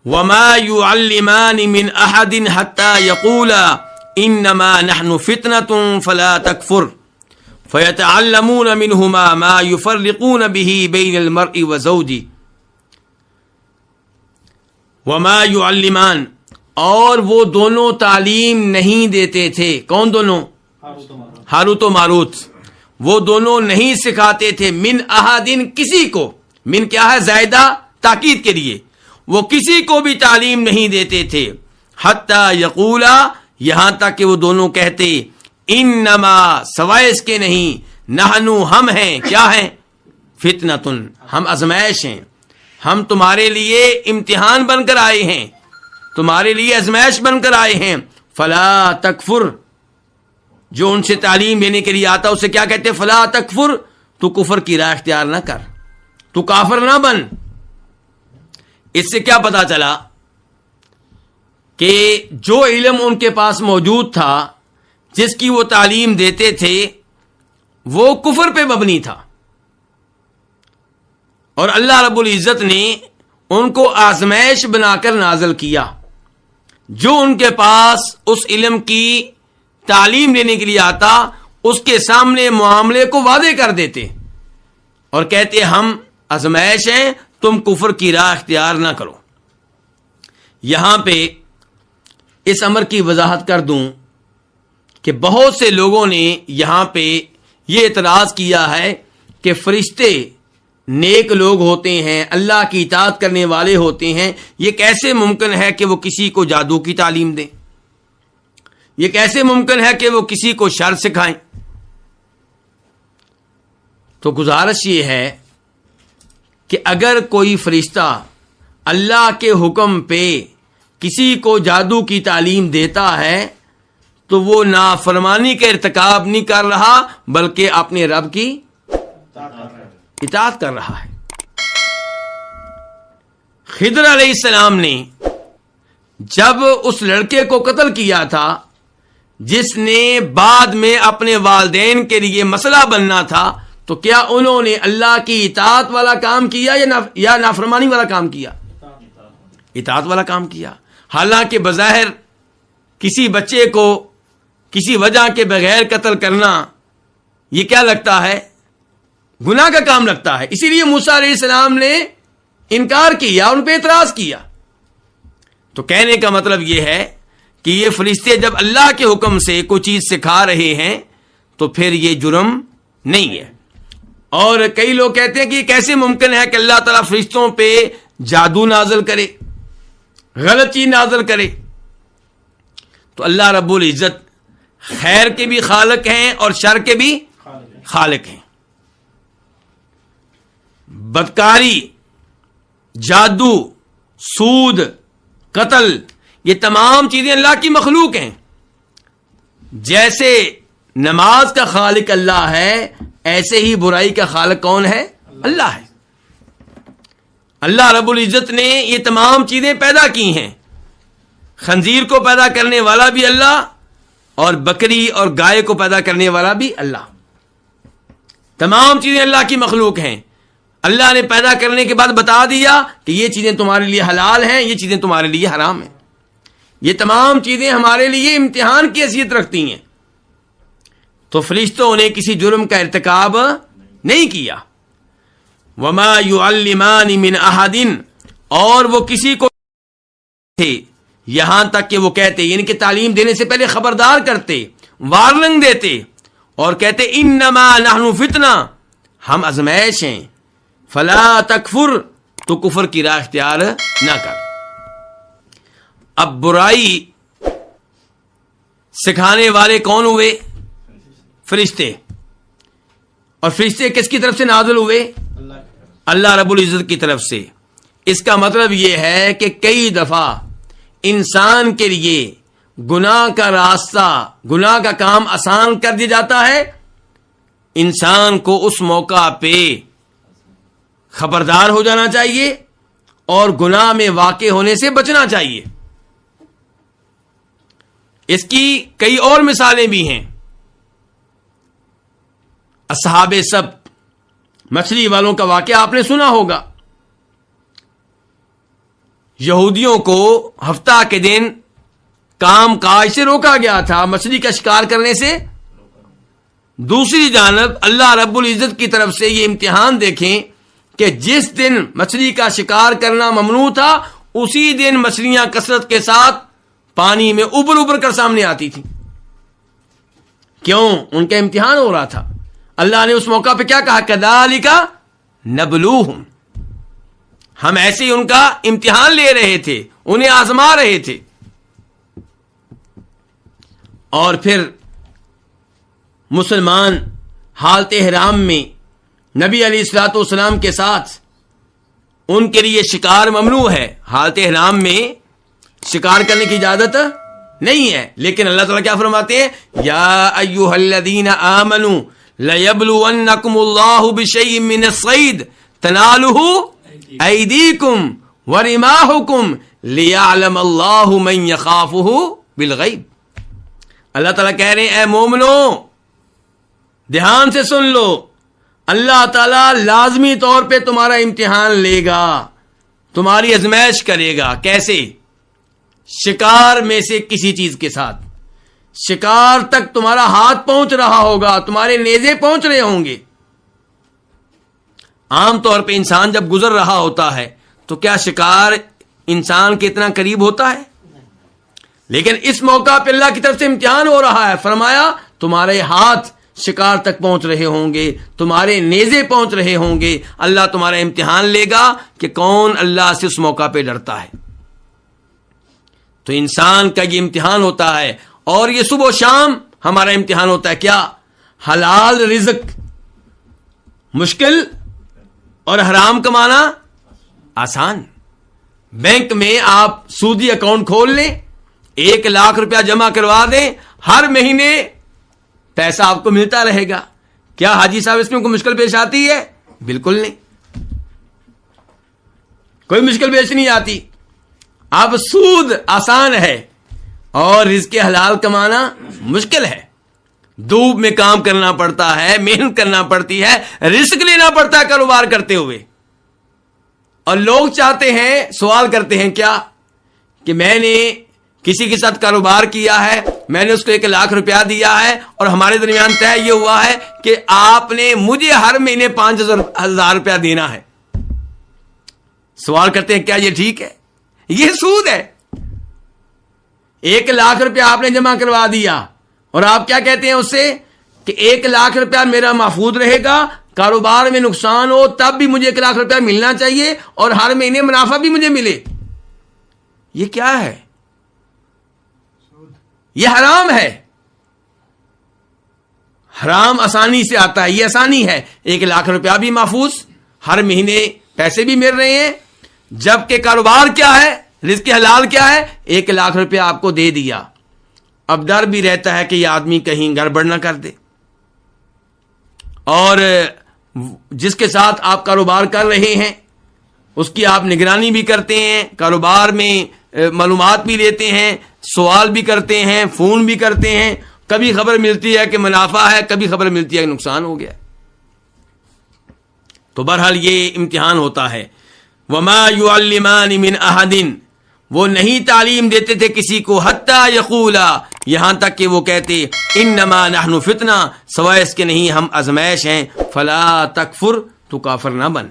وما يعلمان من احد حتى يقولا انما نحن فتنة فلا تكفر فيتعلمون منهما ما يفرقون به بين المرء وزوجه وما يعلمان، اور وہ دونوں تعلیم نہیں دیتے تھے. کون دونوں؟ ہاروت و ماروت. وہ دونوں نہیں سکھاتے تھے من احدن، کسی کو. من کیا ہے؟ زائدہ تاکید کے لیے. وہ کسی کو بھی تعلیم نہیں دیتے تھے. حتی یقولا، یہاں تک کہ وہ دونوں کہتے انما، سوائے اس کے نہیں، نحنو، ہم ہیں. کیا ہیں؟ فتنتن، ہم آزمائش ہیں. ہم تمہارے لیے امتحان بن کر آئے ہیں، تمہارے لیے آزمائش بن کر آئے ہیں. فلا تکفر، جو ان سے تعلیم لینے کے لیے آتا اسے کیا کہتے ہیں؟ فلا تکفر، تو کفر کی راہ اختیار نہ کر، تو کافر نہ بن. اس سے کیا پتا چلا کہ جو علم ان کے پاس موجود تھا، جس کی وہ تعلیم دیتے تھے، وہ کفر پہ مبنی تھا. اور اللہ رب العزت نے ان کو آزمائش بنا کر نازل کیا. جو ان کے پاس اس علم کی تعلیم لینے کے لیے آتا، اس کے سامنے معاملے کو واضح کر دیتے اور کہتے ہم آزمائش ہیں، تم کفر کی راہ اختیار نہ کرو. یہاں پہ اس امر کی وضاحت کر دوں کہ بہت سے لوگوں نے یہاں پہ یہ اعتراض کیا ہے کہ فرشتے نیک لوگ ہوتے ہیں، اللہ کی اطاعت کرنے والے ہوتے ہیں، یہ کیسے ممکن ہے کہ وہ کسی کو جادو کی تعلیم دیں؟ یہ کیسے ممکن ہے کہ وہ کسی کو شر سکھائیں؟ تو گزارش یہ ہے کہ اگر کوئی فرشتہ اللہ کے حکم پہ کسی کو جادو کی تعلیم دیتا ہے تو وہ نافرمانی کا ارتکاب نہیں کر رہا، بلکہ اپنے رب کی اطاعت کر رہا ہے. خضر علیہ السلام نے جب اس لڑکے کو قتل کیا تھا جس نے بعد میں اپنے والدین کے لیے مسئلہ بننا تھا، تو کیا انہوں نے اللہ کی اطاعت والا کام کیا یا نافرمانی والا کام کیا؟ اطاعت والا کام کیا. حالانکہ بظاہر کسی بچے کو کسی وجہ کے بغیر قتل کرنا یہ کیا لگتا ہے؟ گناہ کا کام لگتا ہے. اسی لیے موسیٰ علیہ السلام نے انکار کیا، ان پہ اعتراض کیا. تو کہنے کا مطلب یہ ہے کہ یہ فرشتے جب اللہ کے حکم سے کوئی چیز سکھا رہے ہیں تو پھر یہ جرم نہیں ہے. اور کئی لوگ کہتے ہیں کہ یہ کیسے ممکن ہے کہ اللہ تعالیٰ فرشتوں پہ جادو نازل کرے، غلط چیز نازل کرے؟ تو اللہ رب العزت خیر کے بھی خالق ہیں اور شر کے بھی خالق ہیں. بدکاری، جادو، سود، قتل، یہ تمام چیزیں اللہ کی مخلوق ہیں. جیسے نماز کا خالق اللہ ہے، ایسے ہی برائی کا خالق کون ہے؟ اللہ ہے. اللہ رب العزت نے یہ تمام چیزیں پیدا کی ہیں. خنزیر کو پیدا کرنے والا بھی اللہ، اور بکری اور گائے کو پیدا کرنے والا بھی اللہ. تمام چیزیں اللہ کی مخلوق ہیں. اللہ نے پیدا کرنے کے بعد بتا دیا کہ یہ چیزیں تمہارے لیے حلال ہیں، یہ چیزیں تمہارے لیے حرام ہیں. یہ تمام چیزیں ہمارے لیے امتحان کی حیثیت رکھتی ہیں. تو فرشتوں نے کسی جرم کا ارتکاب نہیں کیا. وما يعلمان من احد، اور وہ کسی کو تھے، یہاں تک کہ وہ کہتے، یعنی کہ تعلیم دینے سے پہلے خبردار کرتے، وارننگ دیتے اور کہتے انما نحن فتنہ، ہم آزمائش ہیں. فلا تکفر، تو کفر کی راہ اختیار نہ کر. اب برائی سکھانے والے کون ہوئے؟ فرشتے. اور فرشتے کس کی طرف سے نازل ہوئے؟ اللہ رب العزت کی طرف سے. اس کا مطلب یہ ہے کہ کئی دفعہ انسان کے لیے گناہ کا راستہ، گناہ کا کام آسان کر دیا جاتا ہے. انسان کو اس موقع پہ خبردار ہو جانا چاہیے اور گناہ میں واقع ہونے سے بچنا چاہیے. اس کی کئی اور مثالیں بھی ہیں. اصحاب سبت، مچھلی والوں کا واقعہ آپ نے سنا ہوگا. یہودیوں کو ہفتہ کے دن کام کاج سے روکا گیا تھا، مچھلی کا شکار کرنے سے۔ دوسری جانب اللہ رب العزت کی طرف سے یہ امتحان دیکھیں کہ جس دن مچھلی کا شکار کرنا ممنوع تھا اسی دن مچھلیاں کثرت کے ساتھ پانی میں ابر ابر کر سامنے آتی تھی۔ کیوں؟ ان کا امتحان ہو رہا تھا۔ اللہ نے اس موقع پہ کیا کہا؟ کذالک نبلوہم، ہم ایسے ہی ان کا امتحان لے رہے تھے، انہیں آزما رہے تھے۔ اور پھر مسلمان حالت احرام میں نبی علیہ الصلوۃ والسلام کے ساتھ ان کے لیے شکار ممنوع ہے، حالت احرام میں شکار کرنے کی اجازت نہیں ہے، لیکن اللہ تعالیٰ کیا فرماتے ہیں؟ یا ایھا الذین آمنوا لیبلونکم اللہ بشیء من الصید تنالہ ایدیکم ورماحکم لیعلم اللہ من یخافہ بالغیب۔ اللہ تعالیٰ کہہ رہے ہیں اے مومنو دھیان سے سن لو، اللہ تعالیٰ لازمی طور پہ تمہارا امتحان لے گا، تمہاری آزمائش کرے گا۔ کیسے؟ شکار میں سے کسی چیز کے ساتھ، شکار تک تمہارا ہاتھ پہنچ رہا ہوگا، تمہارے نیزے پہنچ رہے ہوں گے۔ عام طور پہ انسان جب گزر رہا ہوتا ہے تو کیا شکار انسان کے اتنا قریب ہوتا ہے؟ لیکن اس موقع پہ اللہ کی طرف سے امتحان ہو رہا ہے، فرمایا تمہارے ہاتھ شکار تک پہنچ رہے ہوں گے، تمہارے نیزے پہنچ رہے ہوں گے۔ اللہ تمہارا امتحان لے گا کہ کون اللہ سے اس موقع پہ ڈرتا ہے۔ تو انسان کا یہ امتحان ہوتا ہے، اور یہ صبح و شام ہمارا امتحان ہوتا ہے۔ کیا؟ حلال رزق مشکل اور حرام کمانا آسان۔ بینک میں آپ سودی اکاؤنٹ کھول لیں، 1 لاکھ روپیہ جمع کروا دیں، ہر مہینے پیسہ آپ کو ملتا رہے گا۔ کیا حاجی صاحب اس میں کوئی مشکل پیش آتی ہے؟ بالکل نہیں، کوئی مشکل پیش نہیں آتی۔ اب سود آسان ہے اور رزق حلال کمانا مشکل ہے، دھوپ میں کام کرنا پڑتا ہے، محنت کرنا پڑتی ہے، رزق لینا پڑتا ہے کاروبار کرتے ہوئے۔ اور لوگ چاہتے ہیں، سوال کرتے ہیں کیا کہ میں نے کسی کے ساتھ کاروبار کیا ہے، میں نے اس کو 1 لاکھ روپیہ دیا ہے اور ہمارے درمیان طے یہ ہوا ہے کہ آپ نے مجھے ہر مہینے 5,000 روپیہ دینا ہے۔ سوال کرتے ہیں کیا یہ ٹھیک ہے؟ یہ سود ہے۔ 1 لاکھ روپیہ آپ نے جمع کروا دیا اور آپ کیا کہتے ہیں اس سے کہ 1 لاکھ روپیہ میرا محفوظ رہے گا، کاروبار میں نقصان ہو تب بھی مجھے 1 لاکھ روپیہ ملنا چاہیے اور ہر مہینے منافع بھی مجھے ملے۔ یہ کیا ہے؟ یہ حرام ہے۔ حرام آسانی سے آتا ہے، یہ آسانی ہے۔ 1 لاکھ روپیہ بھی محفوظ، ہر مہینے پیسے بھی مل رہے ہیں، جبکہ کاروبار کیا ہے، رزق حلال کیا ہے؟ 1 لاکھ روپیہ آپ کو دے دیا، اب ڈر بھی رہتا ہے کہ یہ آدمی کہیں گڑبڑ نہ کر دے، اور جس کے ساتھ آپ کاروبار کر رہے ہیں اس کی آپ نگرانی بھی کرتے ہیں، کاروبار میں معلومات بھی لیتے ہیں، سوال بھی کرتے ہیں، فون بھی کرتے ہیں، کبھی خبر ملتی ہے کہ منافع ہے، کبھی خبر ملتی ہے کہ نقصان ہو گیا۔ تو بہرحال یہ امتحان ہوتا ہے۔ وما يعلمان من احد، وہ نہیں تعلیم دیتے تھے کسی کو، حتی یقولا، یہاں تک کہ وہ کہتے انما نحن فتنہ، سوائے اس کے نہیں ہم آزمائش ہیں، فلا تکفر، تو کافر نہ بن۔